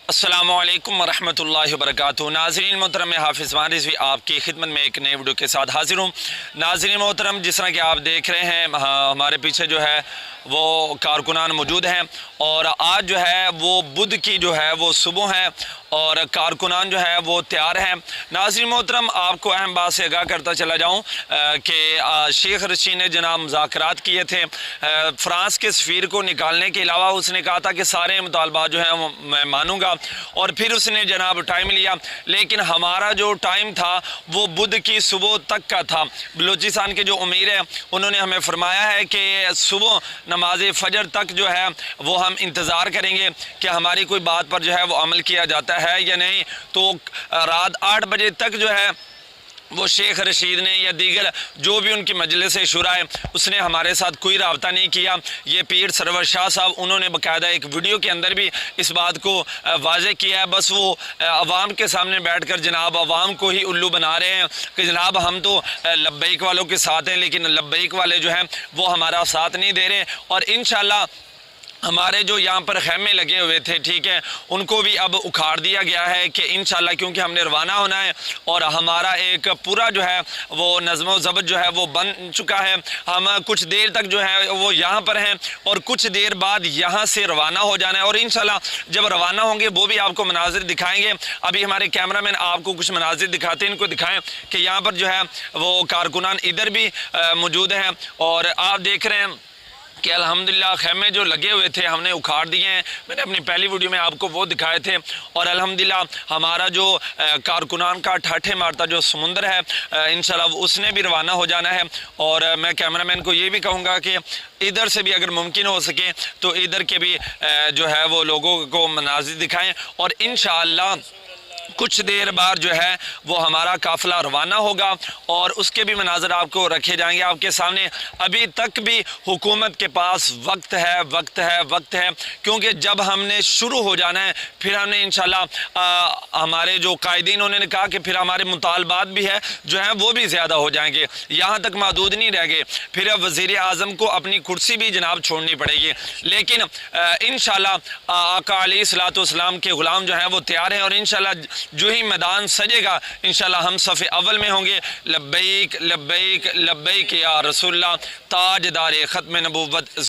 السلام علیکم ورحمۃ اللہ وبرکاتہ۔ ناظرین محترم، میں حافظ زمان رضوی آپ کی خدمت میں ایک نئے ویڈیو کے ساتھ حاضر ہوں۔ ناظرین محترم، جس طرح کہ آپ دیکھ رہے ہیں ہمارے پیچھے جو ہے وہ کارکنان موجود ہیں، اور آج جو ہے وہ بدھ کی جو ہے وہ صبح ہے اور کارکنان جو ہے وہ تیار ہیں۔ ناظرین محترم، آپ کو اہم بات سے آگاہ کرتا چلا جاؤں کہ شیخ رشید نے جناب مذاکرات کیے تھے فرانس کے سفیر کو نکالنے کے علاوہ۔ اس نے کہا تھا کہ سارے مطالبات جو ہیں وہ میں مانوں گا، اور پھر اس نے جناب ٹائم لیا، لیکن ہمارا جو ٹائم تھا وہ بدھ کی صبح تک کا تھا۔ بلوچستان کے جو امیر ہیں انہوں نے ہمیں فرمایا ہے کہ صبح نماز فجر تک جو ہے وہ ہم انتظار کریں گے کہ ہماری کوئی بات پر جو ہے وہ عمل کیا جاتا ہے یا نہیں۔ تو رات 8 بجے تک جو ہے وہ شیخ رشید نے یا دیگر جو بھی ان کی مجلس شورا ہے اس نے ہمارے ساتھ کوئی رابطہ نہیں کیا۔ یہ پیر سرور شاہ صاحب انہوں نے باقاعدہ ایک ویڈیو کے اندر بھی اس بات کو واضح کیا ہے، بس وہ عوام کے سامنے بیٹھ کر جناب عوام کو ہی الو بنا رہے ہیں کہ جناب ہم تو لبیک والوں کے ساتھ ہیں، لیکن لبیک والے جو ہیں وہ ہمارا ساتھ نہیں دے رہے۔ اور انشاءاللہ ہمارے جو یہاں پر خیمے لگے ہوئے تھے، ٹھیک ہے، ان کو بھی اب اکھاڑ دیا گیا ہے کہ انشاءاللہ، کیونکہ ہم نے روانہ ہونا ہے اور ہمارا ایک پورا جو ہے وہ نظم و ضبط جو ہے وہ بن چکا ہے۔ ہم کچھ دیر تک جو ہے وہ یہاں پر ہیں اور کچھ دیر بعد یہاں سے روانہ ہو جانا ہے، اور انشاءاللہ جب روانہ ہوں گے وہ بھی آپ کو مناظر دکھائیں گے۔ ابھی ہمارے کیمرہ مین آپ کو کچھ مناظر دکھاتے ہیں، ان کو دکھائیں کہ یہاں پر جو ہے وہ کارکنان ادھر بھی موجود ہیں، اور آپ دیکھ رہے ہیں کہ الحمدللہ خیمے جو لگے ہوئے تھے ہم نے اکھاڑ دیے ہیں۔ میں نے اپنی پہلی ویڈیو میں آپ کو وہ دکھائے تھے، اور الحمدللہ ہمارا جو کارکنان کا ٹھاٹھے مارتا جو سمندر ہے انشاءاللہ اس نے بھی روانہ ہو جانا ہے۔ اور میں کیمرہ مین کو یہ بھی کہوں گا کہ ادھر سے بھی اگر ممکن ہو سکے تو ادھر کے بھی جو ہے وہ لوگوں کو مناظر دکھائیں، اور انشاءاللہ کچھ دیر بعد جو ہے وہ ہمارا قافلہ روانہ ہوگا اور اس کے بھی مناظر آپ کو رکھے جائیں گے آپ کے سامنے۔ ابھی تک بھی حکومت کے پاس وقت ہے، کیونکہ جب ہم نے شروع ہو جانا ہے پھر ہم نے انشاءاللہ ہمارے جو قائدین انہوں نے کہا کہ پھر ہمارے مطالبات بھی ہے جو ہیں وہ بھی زیادہ ہو جائیں گے، یہاں تک محدود نہیں رہ گئے، پھر اب وزیر اعظم کو اپنی کرسی بھی جناب چھوڑنی پڑے گی۔ لیکن انشاءاللہ آقا علیہ الصلوۃ والسلام کے غلام جو ہیں وہ تیار ہیں، اور انشاءاللہ جو ہی میدان سجے گا انشاءاللہ ہم صف اول میں ہوں گے۔ لبیک لبیک لبیک یا رسول اللہ، تاجدار ختم نبوت